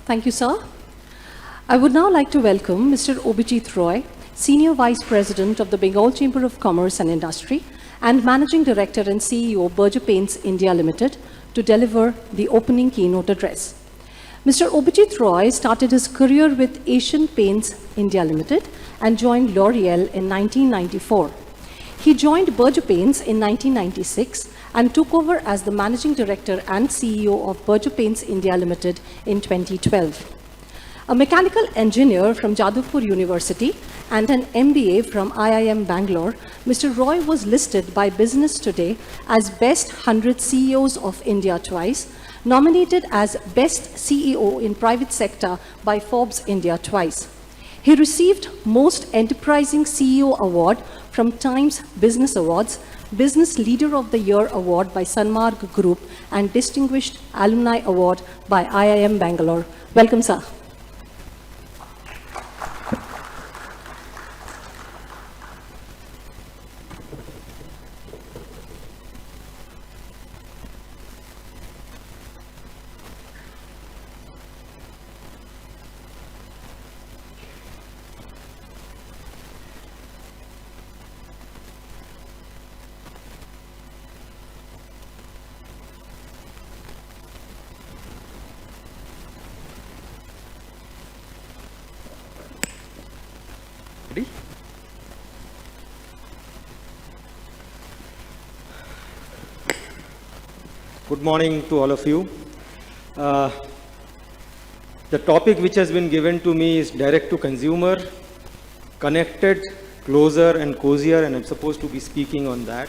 Thank you, sir. I would now like to welcome Mr. Abhijit Roy, Senior Vice President of the Bengal Chamber of Commerce and Industry and Managing Director and CEO, Berger Paints India Limited, to deliver the opening keynote address. Mr. Abhijit Roy started his career with Asian Paints India Limited and joined L'Oreal in 1994. He joined Berger Paints in 1996 and took over as the Managing Director and CEO of Berger Paints India Limited in 2012. A mechanical engineer from Jadavpur University and an MBA from IIM Bangalore, Mr. Roy was listed by Business Today as Best 100 CEOs of India twice, nominated as Best CEO in Private Sector by Forbes India twice. He received Most Enterprising CEO Award from Times Business Awards, Business Leader of the Year Award by Sanmarg Group, and Distinguished Alumni Award by IIM Bangalore. Welcome, sir. Good morning to all of you. The topic which has been given to me is direct to consumer, connected, closer and cozier, and I'm supposed to be speaking on that.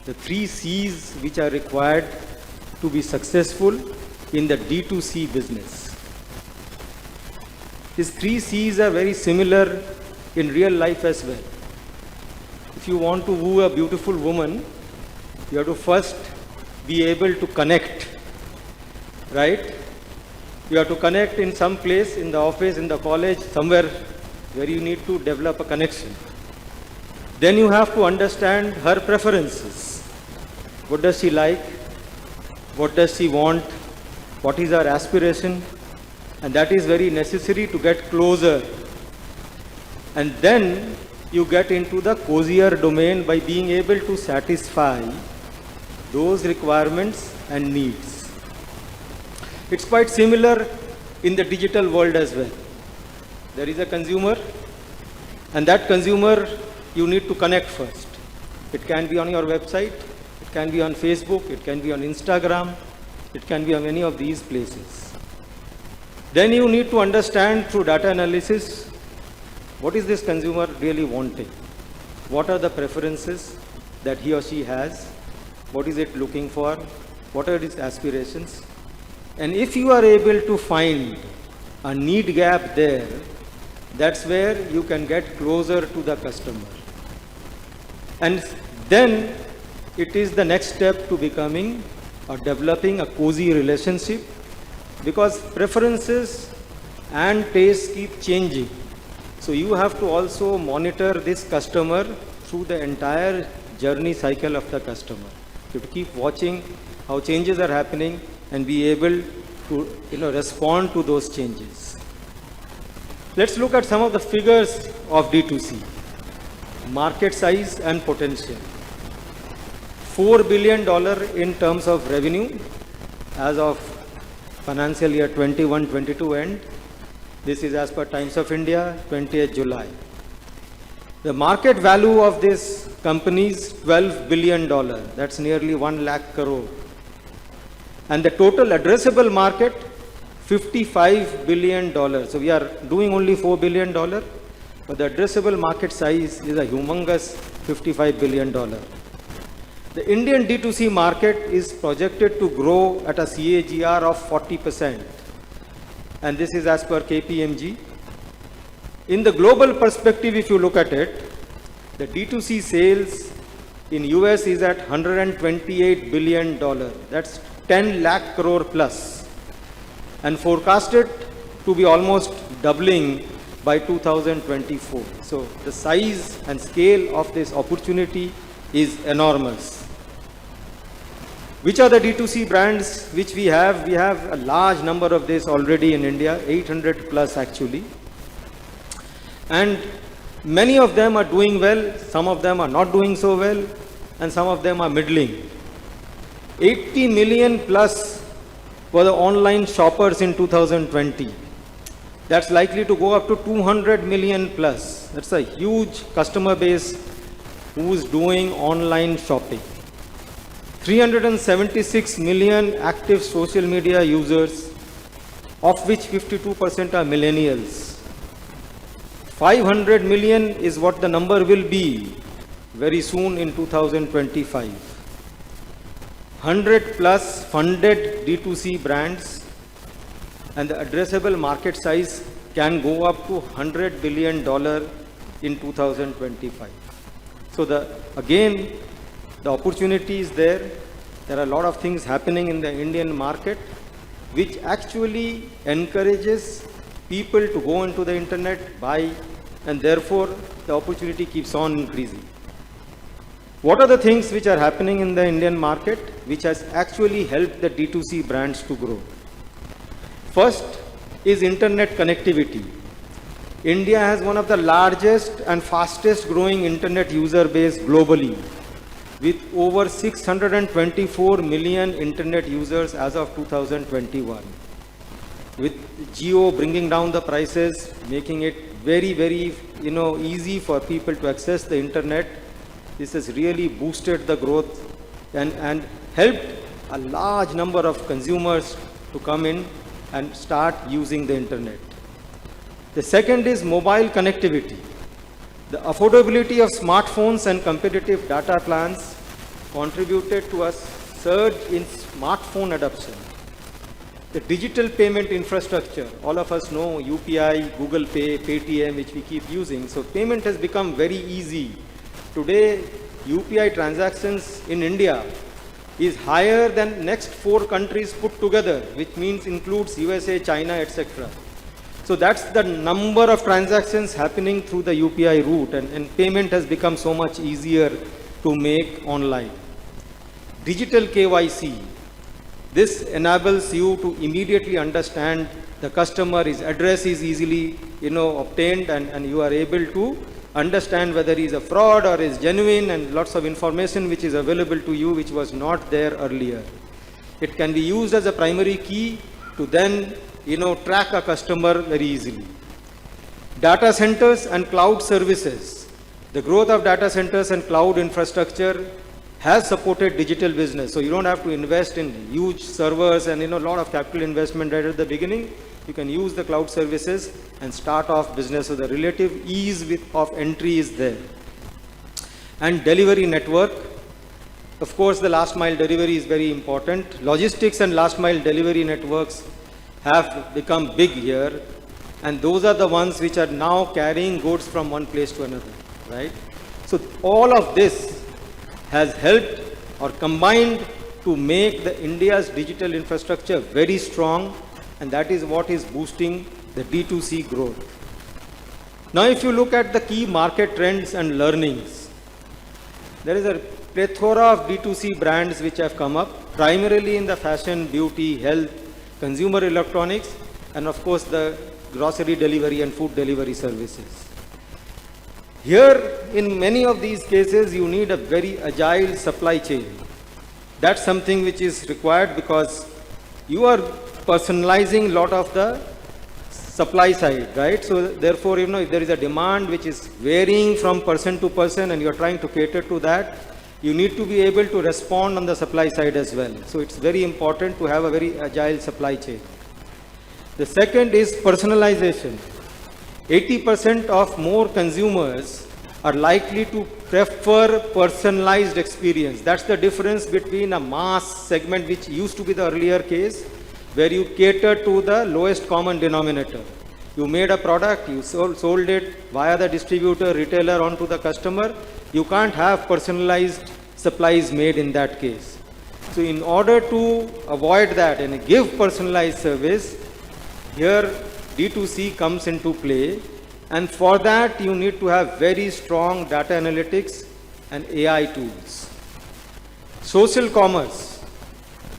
The 3 C's which are required to be successful in the D2C business. These 3 C's are very similar in real life as well. If you want to woo a beautiful woman, you have to first be able to connect, right? You have to connect in some place, in the office, in the college, somewhere where you need to develop a connection. Then you have to understand her preferences. What does she like? What does she want? What is her aspiration? And that is very necessary to get closer. And then you get into the cozier domain by being able to satisfy those requirements and needs. It's quite similar in the digital world as well. There is a consumer, and that consumer you need to connect first. It can be on your website, it can be on Facebook, it can be on Instagram, it can be on any of these places. Then you need to understand through data analysis, what is this consumer really wanting? What are the preferences that he or she has? What is it looking for? What are its aspirations? And if you are able to find a need gap there, that's where you can get closer to the customer. And then it is the next step to becoming or developing a cozy relationship, because preferences and tastes keep changing. So you have to also monitor this customer through the entire journey cycle of the customer. You have to keep watching how changes are happening and be able to respond to those changes. Let's look at some of the figures of D2C. Market size and potential. $4 billion in terms of revenue as of financial year 21-22 end. This is as per Times of India, 20th July. The market value of this company is $12 billion. That's nearly 1 lakh crore. And the total addressable market, $55 billion. So we are doing only $4 billion, but the addressable market size is a humongous $55 billion. The Indian D2C market is projected to grow at a CAGR of 40%. And this is as per KPMG. In the global perspective, if you look at it, the D2C sales in US is at $128 billion. That's 10 lakh crore plus, and forecasted to be almost doubling by 2024. So the size and scale of this opportunity is enormous. Which are the D2C brands which we have? We have a large number of this already in India, 800 plus actually. And many of them are doing well, some of them are not doing so well, and some of them are middling. 80 million plus were the online shoppers in 2020. That's likely to go up to 200 million plus. That's a huge customer base who's doing online shopping. 376 million active social media users, of which 52% are millennials. 500 million is what the number will be very soon in 2025. 100 plus funded D2C brands, and the addressable market size can go up to $100 billion in 2025. So again, the opportunity is there. There are a lot of things happening in the Indian market which actually encourages people to go into the internet, buy, and therefore the opportunity keeps on increasing. What are the things which are happening in the Indian market which has actually helped the D2C brands to grow? First is internet connectivity. India has one of the largest and fastest growing internet user base globally, with over 624 million internet users as of 2021. With Jio bringing down the prices, making it very, very easy for people to access the internet, this has really boosted the growth and helped a large number of consumers to come in and start using the internet. The second is mobile connectivity. The affordability of smartphones and competitive data plans contributed to a surge in smartphone adoption. The digital payment infrastructure, all of us know UPI, Google Pay, Paytm, which we keep using. So payment has become very easy. Today, UPI transactions in India is higher than next 4 countries put together, which means includes USA, China, etc. So that's the number of transactions happening through the UPI route, and payment has become so much easier to make online. Digital KYC. This enables you to immediately understand the customer, his address is easily obtained, and you are able to understand whether he is a fraud or is genuine, and lots of information which is available to you which was not there earlier. It can be used as a primary key to then track a customer very easily. Data centers and cloud services. The growth of data centers and cloud infrastructure has supported digital business. So you don't have to invest in huge servers and a lot of capital investment right at the beginning. You can use the cloud services and start off business. So the relative ease of entry is there. And delivery network. Of course, the last mile delivery is very important. Logistics and last mile delivery networks have become big here, and those are the ones which are now carrying goods from one place to another, right? So all of this has helped or combined to make the India's digital infrastructure very strong, and that is what is boosting the D2C growth. Now, if you look at the key market trends and learnings, there is a plethora of D2C brands which have come up, primarily in the fashion, beauty, health, consumer electronics, and of course the grocery delivery and food delivery services. Here, in many of these cases, you need a very agile supply chain. That's something which is required because you are personalizing a lot of the supply side, right? So therefore, if there is a demand which is varying from person to person and you're trying to cater to that, you need to be able to respond on the supply side as well. So it's very important to have a very agile supply chain. The second is personalization. 80% of more consumers are likely to prefer personalized experience. That's the difference between a mass segment, which used to be the earlier case, where you cater to the lowest common denominator. You made a product, you sold it via the distributor, retailer onto the customer. You can't have personalized supplies made in that case. So in order to avoid that and give personalized service, here D2C comes into play, and for that you need to have very strong data analytics and AI tools. Social commerce.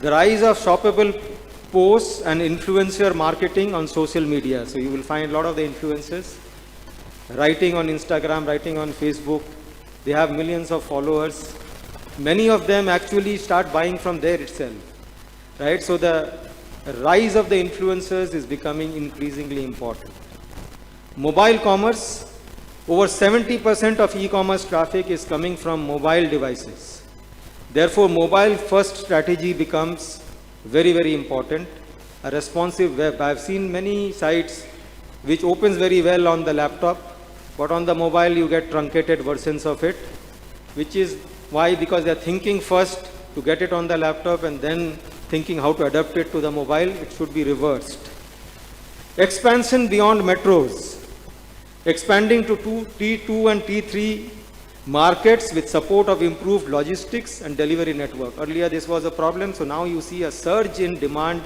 The rise of shoppable posts and influencer marketing on social media. So you will find a lot of the influencers writing on Instagram, writing on Facebook. They have millions of followers. Many of them actually start buying from there itself, right? So the rise of the influencers is becoming increasingly important. Mobile commerce, over 70% of e-commerce traffic is coming from mobile devices. Therefore, mobile first strategy becomes very, very important. A responsive web. I've seen many sites which opens very well on the laptop, but on the mobile you get truncated versions of it, which is why, because they're thinking first to get it on the laptop and then thinking how to adapt it to the mobile. It should be reversed. Expansion beyond metros. Expanding to T2 and T3 markets with support of improved logistics and delivery network. Earlier this was a problem, so now you see a surge in demand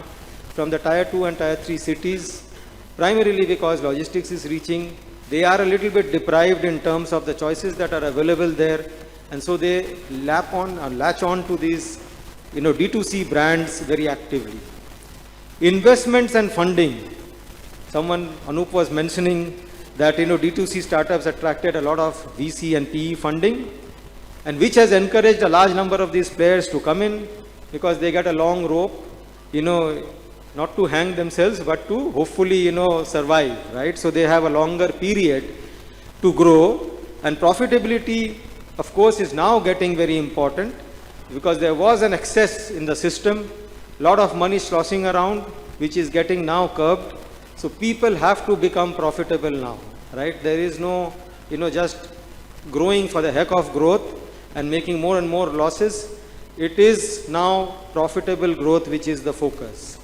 from the Tier 2 and Tier 3 cities, primarily because logistics is reaching. They are a little bit deprived in terms of the choices that are available there, and so they latch on to these D2C brands very actively. Investments and funding. Anup was mentioning that D2C startups attracted a lot of VC and PE funding, and which has encouraged a large number of these players to come in because they get a long rope, not to hang themselves but to hopefully survive, right? So they have a longer period to grow, and profitability of course is now getting very important because there was an excess in the system, a lot of money sloshing around which is getting now curbed. So people have to become profitable now, right? There is no, just growing for the heck of growth and making more and more losses. It is now profitable growth which is the focus.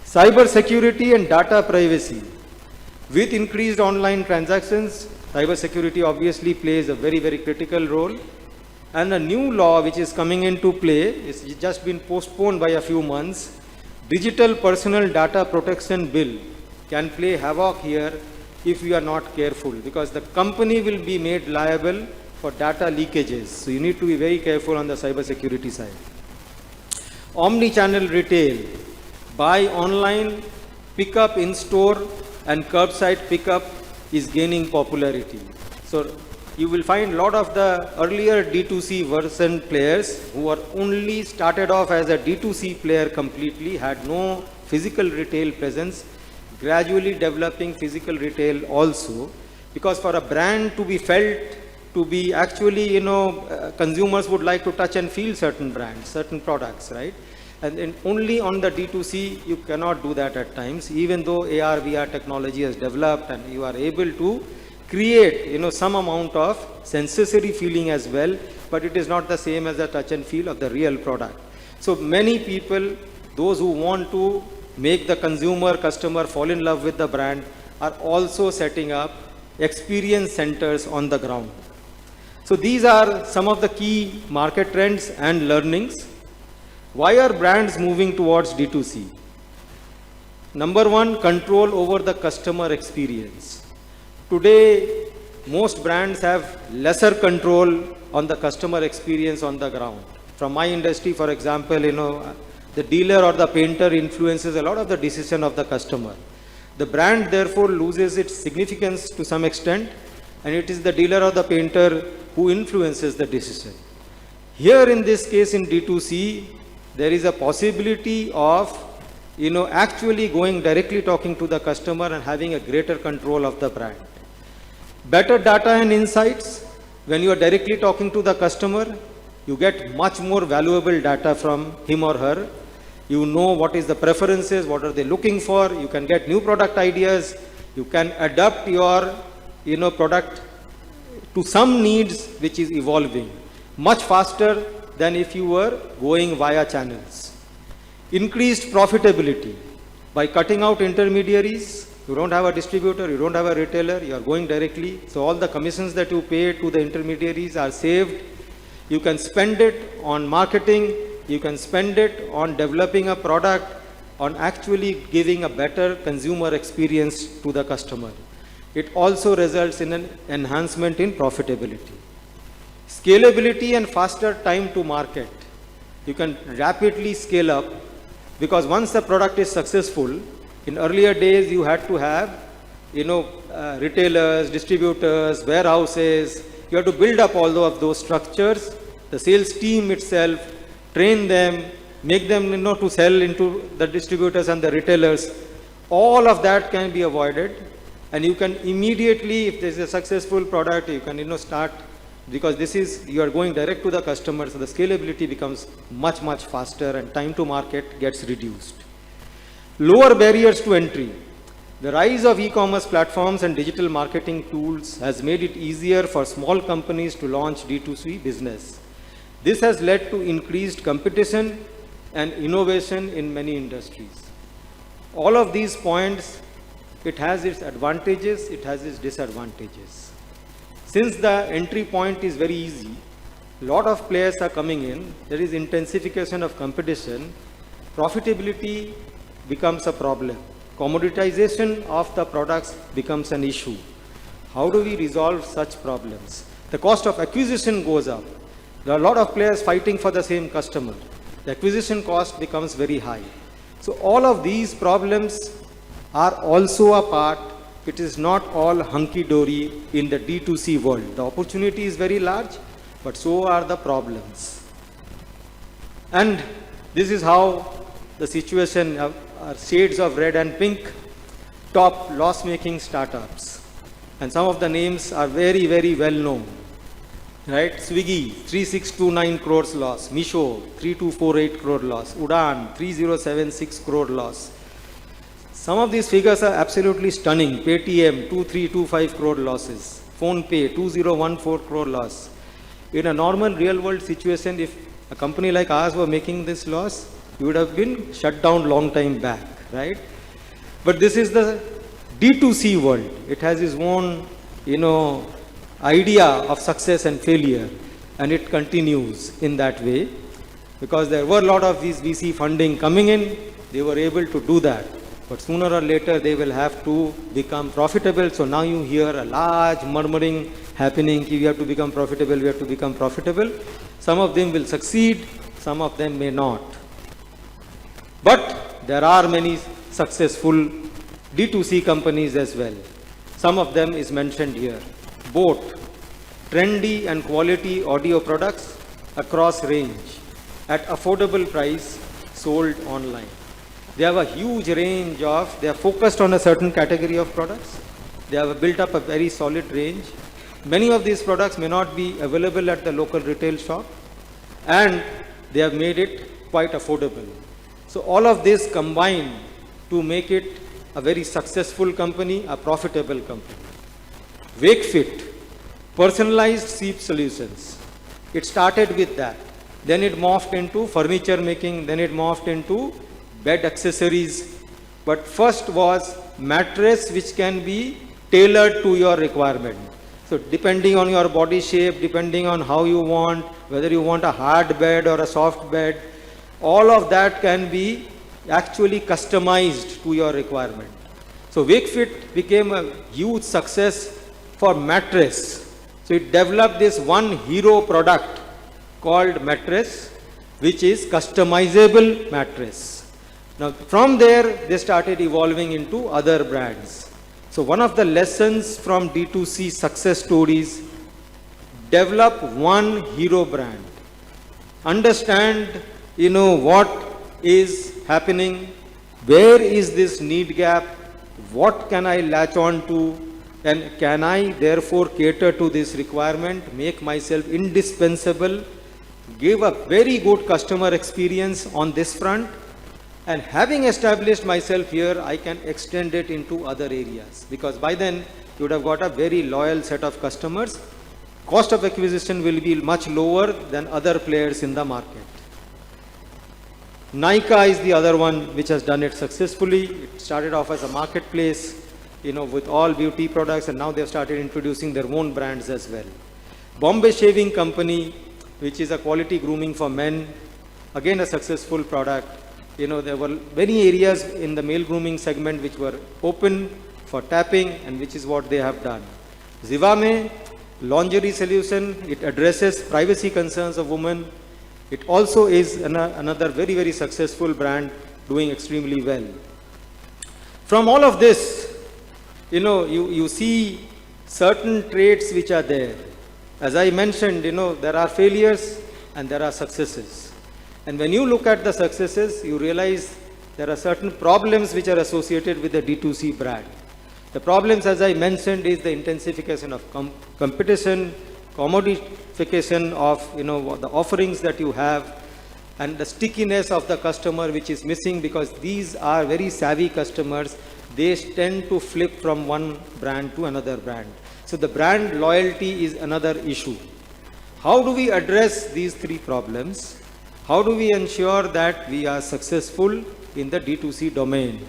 Cyber security and data privacy. With increased online transactions, cyber security obviously plays a very, very critical role. And a new law which is coming into play, it's just been postponed by a few months, Digital Personal Data Protection Bill can play havoc here if we are not careful, because the company will be made liable for data leakages. So you need to be very careful on the cyber security side. Omni-channel retail. Buy online, pick up in store, and curbside pickup is gaining popularity. So you will find a lot of the earlier D2C version players who are only started off as a D2C player completely, had no physical retail presence, gradually developing physical retail also, because for a brand to be felt, to be actually, consumers would like to touch and feel certain brands, certain products, right? And then only on the D2C, you cannot do that at times, even though AR, VR technology has developed and you are able to create, some amount of sensory feeling as well, but it is not the same as the touch and feel of the real product. So many people, those who want to make the customer fall in love with the brand, are also setting up experience centers on the ground. So these are some of the key market trends and learnings. Why are brands moving towards D2C? Number one, control over the customer experience. Today, most brands have lesser control on the customer experience on the ground. From my industry, for example, the dealer or the painter influences a lot of the decision of the customer. The brand therefore loses its significance to some extent, and it is the dealer or the painter who influences the decision. Here in this case in D2C, there is a possibility of actually going directly talking to the customer and having a greater control of the brand. Better data and insights. When you are directly talking to the customer, you get much more valuable data from him or her. You know what is the preferences, what are they looking for. You can get new product ideas. You can adapt your product to some needs which is evolving much faster than if you were going via channels. Increased profitability by cutting out intermediaries. You don't have a distributor, you don't have a retailer, you are going directly. So all the commissions that you pay to the intermediaries are saved. You can spend it on marketing, you can spend it on developing a product, on actually giving a better consumer experience to the customer. It also results in an enhancement in profitability. Scalability and faster time to market. you can rapidly scale up, because once the product is successful, in earlier days you had to have, retailers, distributors, warehouses. You have to build up all of those structures, the sales team itself, train them, make them to sell into the distributors and the retailers. All of that can be avoided, and you can immediately, if there is a successful product, you can start, because you are going direct to the customer, so the scalability becomes much, much faster and time to market gets reduced. Lower barriers to entry. The rise of e-commerce platforms and digital marketing tools has made it easier for small companies to launch D2C business. This has led to increased competition and innovation in many industries. All of these points, it has its advantages, it has its disadvantages. Since the entry point is very easy, a lot of players are coming in, there is intensification of competition, profitability becomes a problem. Commoditization of the products becomes an issue. How do we resolve such problems? The cost of acquisition goes up. There are a lot of players fighting for the same customer. The acquisition cost becomes very high. So all of these problems are also a part. It is not all hunky-dory in the D2C world. The opportunity is very large, but so are the problems. And this is how the situation are shades of red and pink. Top loss-making startups. And some of the names are very, very well known. Right? Swiggy, 3629 crores loss. Misho, 3248 crore loss. Udaan, 3076 crore loss. Some of these figures are absolutely stunning. Paytm, 2325 crore losses. PhonePe, 2014 crore loss. In a normal real-world situation, if a company like ours were making this loss, you would have been shut down long time back, right? But this is the D2C world. It has its own, idea of success and failure, and it continues in that way, because there were a lot of these VC funding coming in. They were able to do that, but sooner or later they will have to become profitable. So now you hear a large murmuring happening, we have to become profitable, we have to become profitable. Some of them will succeed, some of them may not. But there are many successful D2C companies as well. Some of them is mentioned here. Boat, trendy and quality audio products across range at affordable price, sold online. They have a huge range they are focused on a certain category of products. They have built up a very solid range. Many of these products may not be available at the local retail shop, and they have made it quite affordable. So all of this combined to make it a very successful company, a profitable company. WakeFit, personalized sleep solutions. It started with that. Then it morphed into furniture making, then it morphed into bed accessories. But first was mattress which can be tailored to your requirement. So depending on your body shape, depending on how you want, whether you want a hard bed or a soft bed, all of that can be actually customized to your requirement. So WakeFit became a huge success for mattress. So it developed this one hero product called mattress, which is customizable mattress. Now from there they started evolving into other brands. So one of the lessons from D2C success stories, develop one hero brand. Understand what is happening, where is this need gap, what can I latch on to, and can I therefore cater to this requirement, make myself indispensable, give a very good customer experience on this front, and having established myself here, I can extend it into other areas, because by then you would have got a very loyal set of customers. Cost of acquisition will be much lower than other players in the market. Nykaa is the other one which has done it successfully. It started off as a marketplace, with all beauty products, and now they have started introducing their own brands as well. Bombay Shaving Company, which is a quality grooming for men, again a successful product. There were many areas in the male grooming segment which were open for tapping, and which is what they have done. Zivame, lingerie solution, it addresses privacy concerns of women. It also is another very, very successful brand doing extremely well. From all of this, you see certain traits which are there. As I mentioned, there are failures and there are successes. And when you look at the successes, you realize there are certain problems which are associated with the D2C brand. The problems, as I mentioned, is the intensification of competition, commodification of the offerings that you have, and the stickiness of the customer which is missing, because these are very savvy customers. They tend to flip from one brand to another brand. So the brand loyalty is another issue. How do we address these three problems? How do we ensure that we are successful in the D2C domain?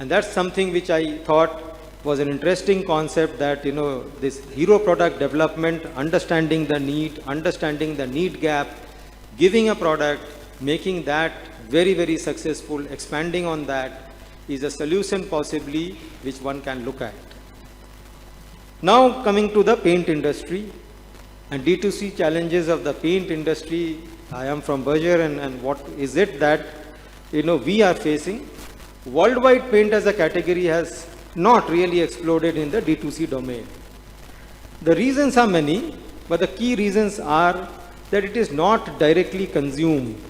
And that's something which I thought was an interesting concept, that this hero product development, understanding the need gap, giving a product, making that very, very successful, expanding on that is a solution possibly which one can look at. Now coming to the paint industry and D2C challenges of the paint industry. I am from Berger, and what is it that we are facing? Worldwide paint as a category has not really exploded in the D2C domain. The reasons are many, but the key reasons are that it is not directly consumed.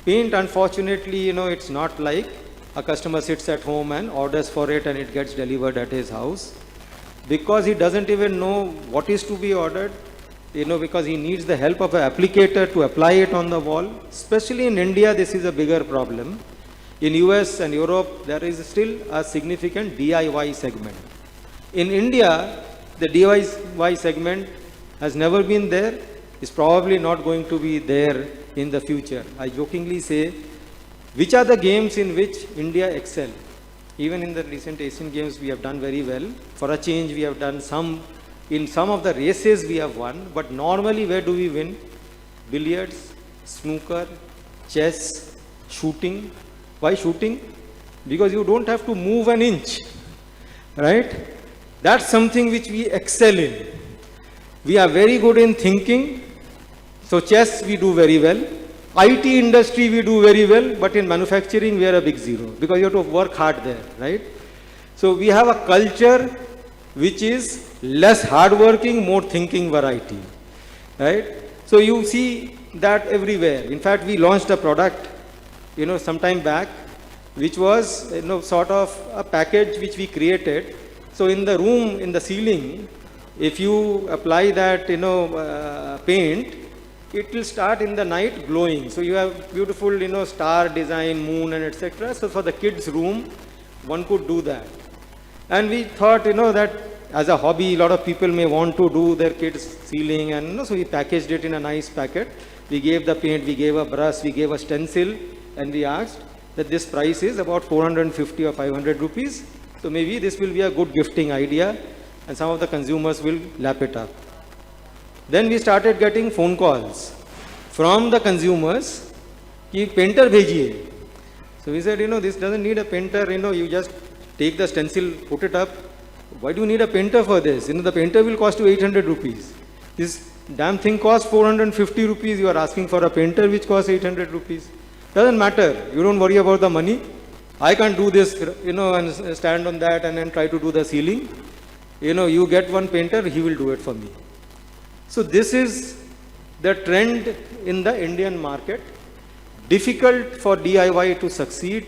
Paint, unfortunately, it's not like a customer sits at home and orders for it and it gets delivered at his house, because he doesn't even know what is to be ordered, because he needs the help of an applicator to apply it on the wall. Especially in India, this is a bigger problem. In US and Europe, there is still a significant DIY segment. In India, the DIY segment has never been there, is probably not going to be there in the future. I jokingly say, which are the games in which India excel? Even in the recent Asian Games, we have done very well. For a change, we have done in some of the races we have won, but normally where do we win? Billiards, snooker, chess, shooting. Why shooting? Because you don't have to move an inch, right? That's something which we excel in. We are very good in thinking. So chess we do very well. IT industry we do very well, but in manufacturing we are a big zero, because you have to work hard there, right? So we have a culture which is less hardworking, more thinking variety, right? So you see that everywhere. In fact, we launched a product, some time back, which was, sort of a package which we created. So in the room, in the ceiling, if you apply that, paint, it will start in the night glowing. So you have beautiful, star design, moon and etc. So for the kids' room, one could do that. And we thought, that as a hobby, a lot of people may want to do their kids' ceiling, and so we packaged it in a nice packet. We gave the paint, we gave a brush, we gave a stencil, and we asked that this price is about 450 or 500 rupees. So maybe this will be a good gifting idea, and some of the consumers will lap it up. Then we started getting phone calls from the consumers, ki painter bhejiye. So we said, this doesn't need a painter, you just take the stencil, put it up. Why do you need a painter for this? The painter will cost you 800 rupees. This damn thing costs 450 rupees. You are asking for a painter which costs 800 rupees. Doesn't matter. You don't worry about the money. I can't do this, and stand on that and then try to do the ceiling. You get one painter, he will do it for me. So this is the trend in the Indian market. Difficult for DIY to succeed.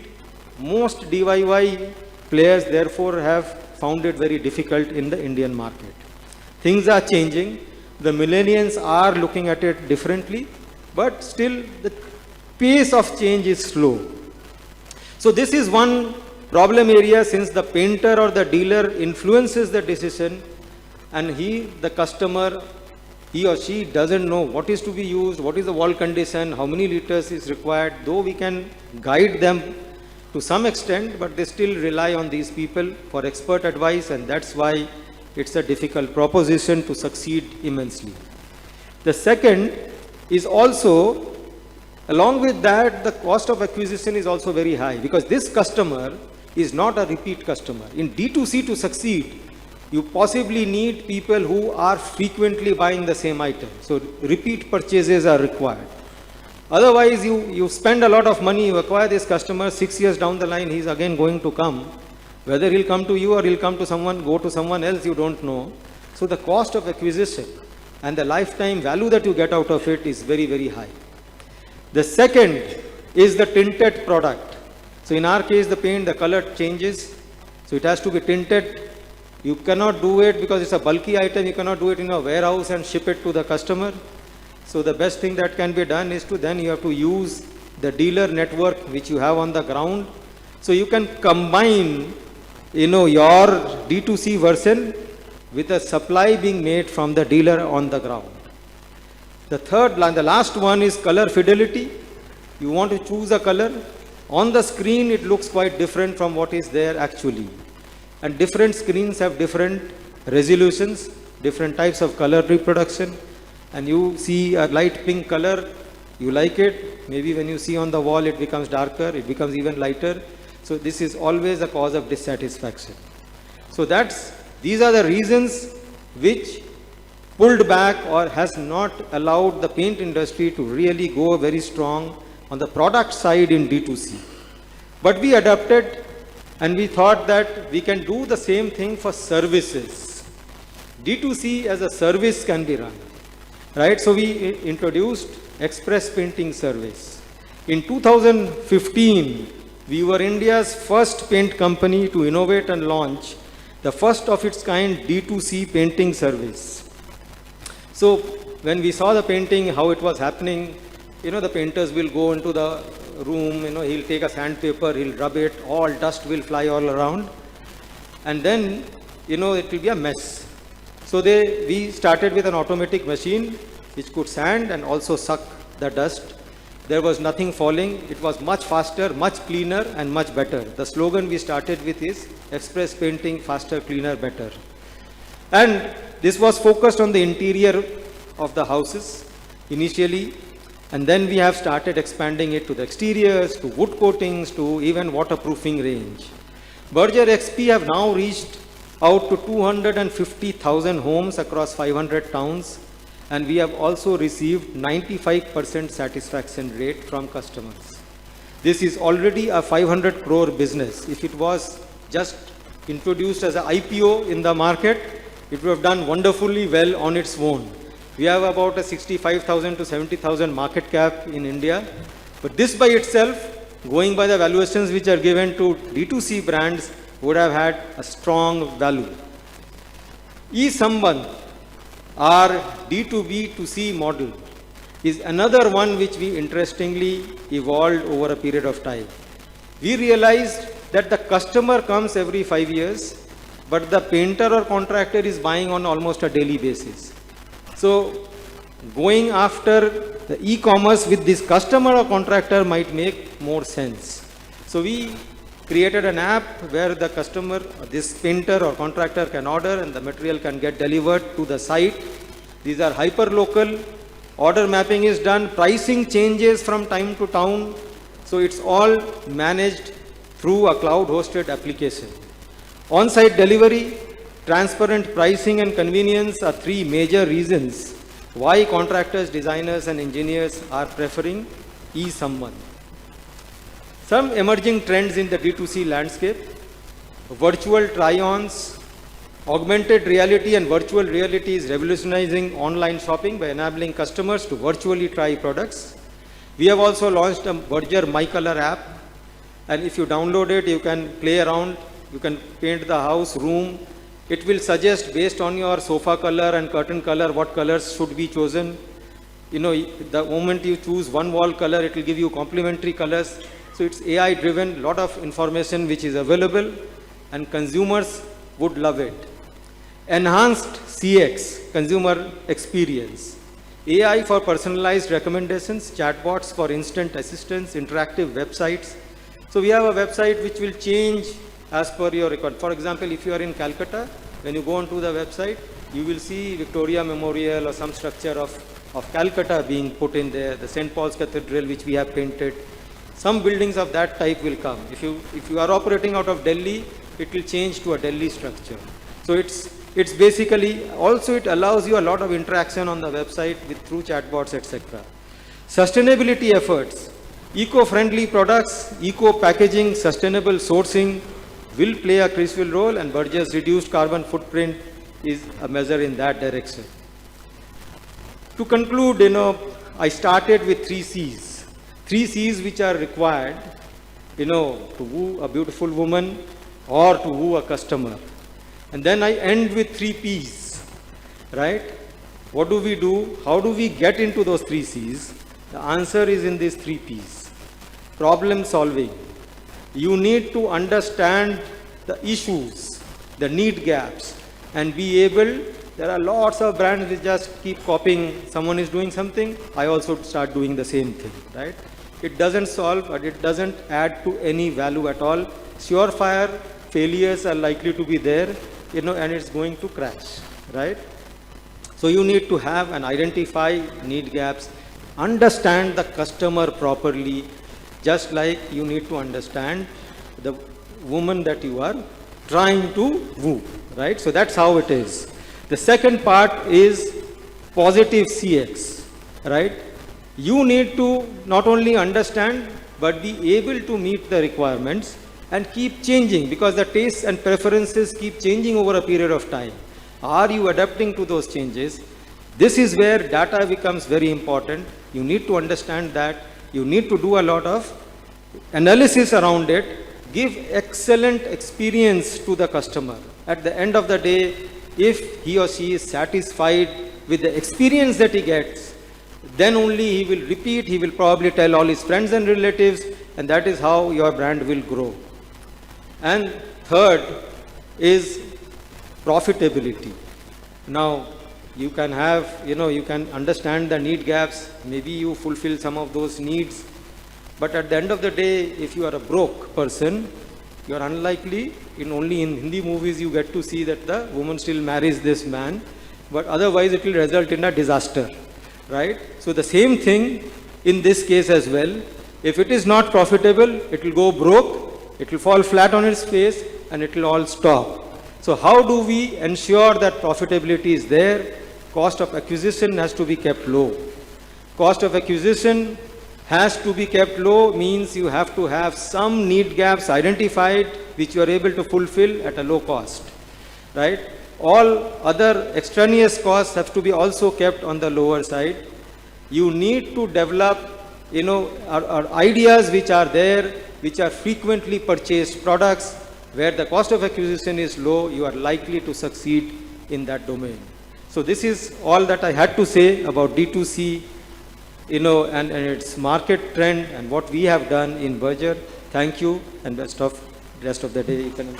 Most DIY players therefore have found it very difficult in the Indian market. Things are changing. The millennials are looking at it differently, but still the pace of change is slow. So this is one problem area, since the painter or the dealer influences the decision, and the customer, he or she doesn't know what is to be used, what is the wall condition, how many liters is required, though we can guide them to some extent, but they still rely on these people for expert advice, and that's why it's a difficult proposition to succeed immensely. The second is also, along with that, the cost of acquisition is also very high, because this customer is not a repeat customer. In D2C to succeed, you possibly need people who are frequently buying the same item. So repeat purchases are required. Otherwise, you spend a lot of money, you acquire this customer, 6 years down the line, he's again going to come. Whether he'll come to you or he'll come to someone, go to someone else, you don't know. So the cost of acquisition and the lifetime value that you get out of it is very, very high. The second is the tinted product. So in our case, the paint, the color changes. So it has to be tinted. You cannot do it because it's a bulky item. You cannot do it in a warehouse and ship it to the customer. So the best thing that can be done is to then you have to use the dealer network which you have on the ground. So you can combine, your D2C version with a supply being made from the dealer on the ground. The third, the last one is color fidelity. You want to choose a color. On the screen, it looks quite different from what is there actually. And different screens have different resolutions, different types of color reproduction. And you see a light pink color, you like it. Maybe when you see on the wall, it becomes darker, it becomes even lighter. So this is always a cause of dissatisfaction. So these are the reasons which pulled back or has not allowed the paint industry to really go very strong on the product side in D2C. But we adapted and we thought that we can do the same thing for services. D2C as a service can be run. Right, so we introduced express painting service. In 2015, we were India's first paint company to innovate and launch the first of its kind D2C painting service. So when we saw the painting, how it was happening, the painters will go into the room, he'll take a sandpaper, he'll rub it, all dust will fly all around. And then, it will be a mess. So we started with an automatic machine which could sand and also suck the dust. There was nothing falling. It was much faster, much cleaner and much better. The slogan we started with is express painting, faster, cleaner, better. And this was focused on the interior of the houses initially. And then we have started expanding it to the exteriors, to wood coatings, to even waterproofing range. Berger XP have now reached out to 250,000 homes across 500 towns, and we have also received 95% satisfaction rate from customers. This is already a 500 crore business. If it was just introduced as an IPO in the market, it would have done wonderfully well on its own. We have about a 65,000 to 70,000 market cap in India, but this by itself, going by the valuations which are given to D2C brands, would have had a strong value. E-Sambandh, our D2B2C model, is another one which we interestingly evolved over a period of time. We realized that the customer comes every 5 years, but the painter or contractor is buying on almost a daily basis. So going after the e-commerce with this customer or contractor might make more sense. So we created an app where the customer, this painter or contractor can order and the material can get delivered to the site. These are hyper-local. Order mapping is done. Pricing changes from time to town. So it's all managed through a cloud-hosted application. On-site delivery, transparent pricing and convenience are three major reasons why contractors, designers and engineers are preferring E-Sambandh. Some emerging trends in the D2C landscape: virtual try-ons, augmented reality and virtual reality is revolutionizing online shopping by enabling customers to virtually try products. We have also launched a Berger My Color app, and if you download it, you can play around, you can paint the house, room. It will suggest based on your sofa color and curtain color what colors should be chosen. The moment you choose one wall color, it will give you complementary colors. So it's AI driven, lot of information which is available and consumers would love it. Enhanced CX, consumer experience. AI for personalized recommendations, chatbots for instant assistance, interactive websites. So we have a website which will change as per your record. For example, if you are in Calcutta, when you go onto the website, you will see Victoria Memorial or some structure of Calcutta being put in there, the St. Paul's Cathedral which we have painted. Some buildings of that type will come. If you are operating out of Delhi, it will change to a Delhi structure. So it's basically, also it allows you a lot of interaction on the website through chatbots, etc. Sustainability efforts, eco-friendly products, eco-packaging, sustainable sourcing will play a crucial role, and Berger's reduced carbon footprint is a measure in that direction. To conclude, I started with 3 C's. 3 C's which are required, to woo a beautiful woman or to woo a customer. And then I end with 3 P's, right? What do we do? How do we get into those 3 C's? The answer is in these 3 P's. Problem solving. You need to understand the issues, the need gaps, and be able, there are lots of brands which just keep copying, someone is doing something, I also start doing the same thing, right? It doesn't solve, but it doesn't add to any value at all. Surefire failures are likely to be there, and it's going to crash, right? So you need to have and identify need gaps, understand the customer properly, just like you need to understand the woman that you are trying to woo, right? So that's how it is. The second part is positive CX, right? You need to not only understand, but be able to meet the requirements and keep changing, because the tastes and preferences keep changing over a period of time. Are you adapting to those changes? This is where data becomes very important. You need to understand that. You need to do a lot of analysis around it. Give excellent experience to the customer. At the end of the day, if he or she is satisfied with the experience that he gets, then only he will repeat, he will probably tell all his friends and relatives, and that is how your brand will grow. And third is profitability. Now, you can have, you can understand the need gaps, maybe you fulfill some of those needs, but at the end of the day, if you are a broke person, you are unlikely, only in Hindi movies you get to see that the woman still marries this man, but otherwise it will result in a disaster, right? So the same thing in this case as well. If it is not profitable, it will go broke, it will fall flat on its face, and it will all stop. So how do we ensure that profitability is there? Cost of acquisition has to be kept low. Cost of acquisition has to be kept low means you have to have some need gaps identified which you are able to fulfill at a low cost, right? All other extraneous costs have to be also kept on the lower side. You need to develop, ideas which are there, which are frequently purchased products, where the cost of acquisition is low, you are likely to succeed in that domain. So this is all that I had to say about D2C, and its market trend and what we have done in Berger. Thank you, and rest of the day you can.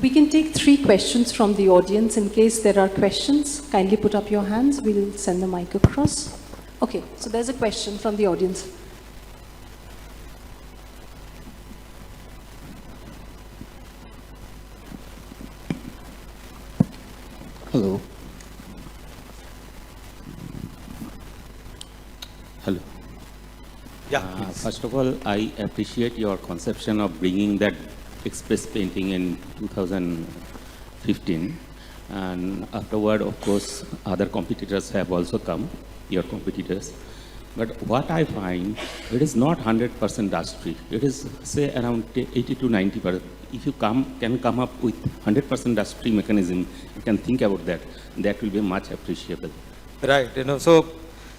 We can take 3 questions from the audience. In case there are questions, kindly put up your hands. We'll send the mic across. Okay, so there's a question from the audience. Hello. Hello. Yeah. First of all, I appreciate your conception of bringing that express painting in 2015, and afterward, of course, other competitors have also come, your competitors. But what I find, it is not 100% dust-free. It is, say, around 80 to 90%. If you can come up with 100% dust-free mechanism, you can think about that. That will be much appreciable. Right. So,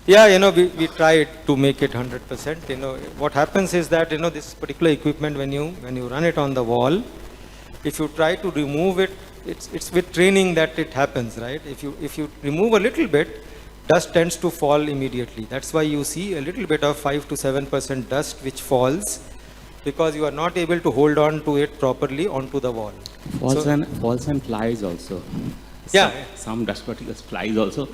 yeah, we tried to make it 100%. What happens is that, this particular equipment, when you run it on the wall, if you try to remove it, it's with training that it happens, right? If you remove a little bit, dust tends to fall immediately. That's why you see a little bit of 5 to 7% dust which falls, because you are not able to hold on to it properly onto the wall. Falls and flies also. Yeah. Some dust particles, flies also.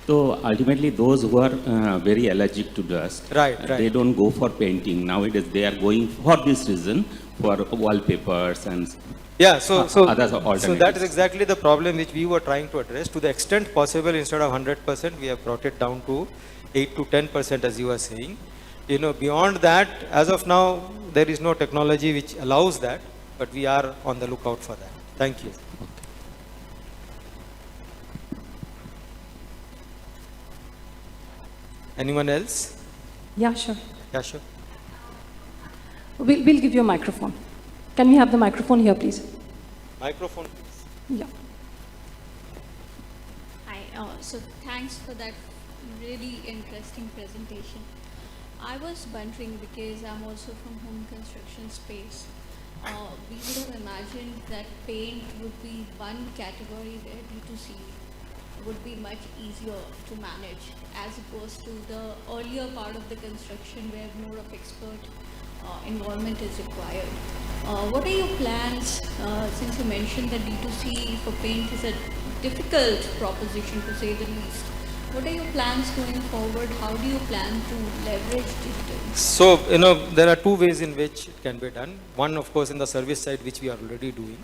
So ultimately, those who are very allergic to dust, Right. they don't go for painting. Nowadays, they are going for this reason for wallpapers and Yeah, so other that alternatives. is exactly the problem which we were trying to address. To the extent possible, instead of 100%, we have brought it down to 8 to 10%, as you were saying. Beyond that, as of now, there is no technology which allows that, but we are on the lookout for that. Thank you. Anyone else? Yeah, sure. Yeah, sure. We'll give you a microphone. Can we have the microphone here, please? Microphone, please. Yeah. Hi, so thanks for that really interesting presentation. I was wondering, because I'm also from home construction space, we would have imagined that paint would be one category where D2C would be much easier to manage as opposed to the earlier part of the construction where more of expert involvement is required. What are your plans, since you mentioned that D2C for paint is a difficult proposition to say the least? What are your plans going forward? How do you plan to leverage digital? So, there are two ways in which it can be done. One, of course, in the service side, which we are already doing.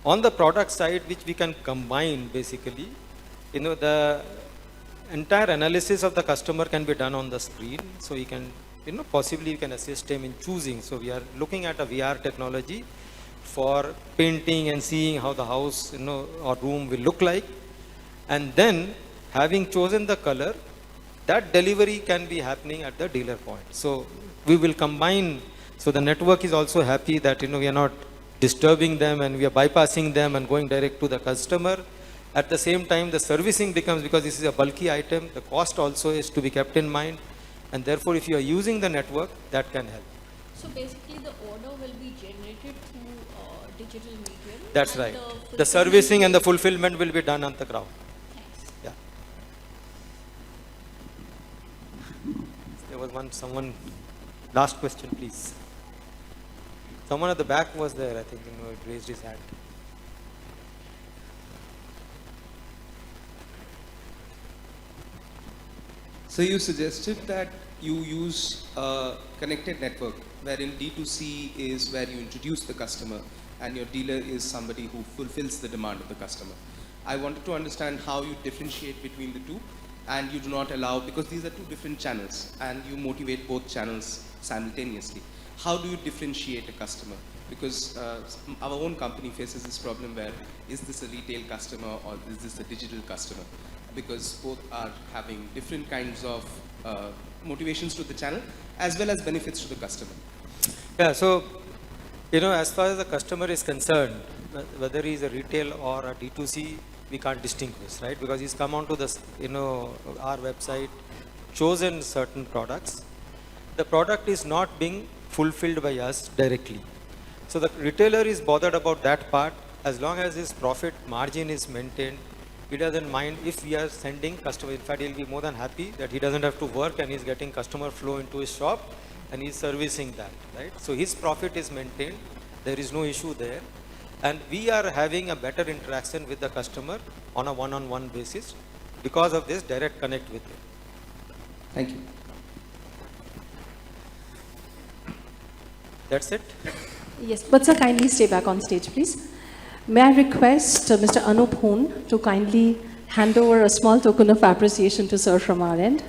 On the product side, which we can combine basically, the entire analysis of the customer can be done on the screen. So you can, possibly you can assist him in choosing. So we are looking at a VR technology for painting and seeing how the house, or room will look like. And then, having chosen the color, that delivery can be happening at the dealer point. So we will combine, so the network is also happy that, we are not disturbing them and we are bypassing them and going direct to the customer. At the same time, the servicing becomes, because this is a bulky item, the cost also is to be kept in mind. And therefore, if you are using the network, that can help. So basically the order will be generated through digital medium. That's and right. The fulfillment servicing and the will- fulfillment will be done on the ground. Thanks. Yeah. There was someone, last question, please. Someone at the back was there, I think, it raised his hand. So you suggested that you use a connected network, wherein D2C is where you introduce the customer and your dealer is somebody who fulfills the demand of the customer. I wanted to understand how you differentiate between the two, and you do not allow, because these are two different channels and you motivate both channels simultaneously. How do you differentiate a customer? Because our own company faces this problem where, is this a retail customer or is this a digital customer? Because both are having different kinds of motivations to the channel as well as benefits to the customer. Yeah, so, as far as the customer is concerned, whether he is a retail or a D2C, we can't distinguish, right? Because he's come onto this, our website, chosen certain products. The product is not being fulfilled by us directly. So the retailer is bothered about that part. As long as his profit margin is maintained, he doesn't mind if we are sending customer. In fact, he'll be more than happy that he doesn't have to work and he's getting customer flow into his shop and he's servicing that, right? So his profit is maintained. There is no issue there. And we are having a better interaction with the customer on a one-on-one basis because of this direct connect with him. Thank you. That's it. Yes, but sir, kindly stay back on stage, please. May I request Mr. Anup Hoon to kindly hand over a small token of appreciation to sir from our end.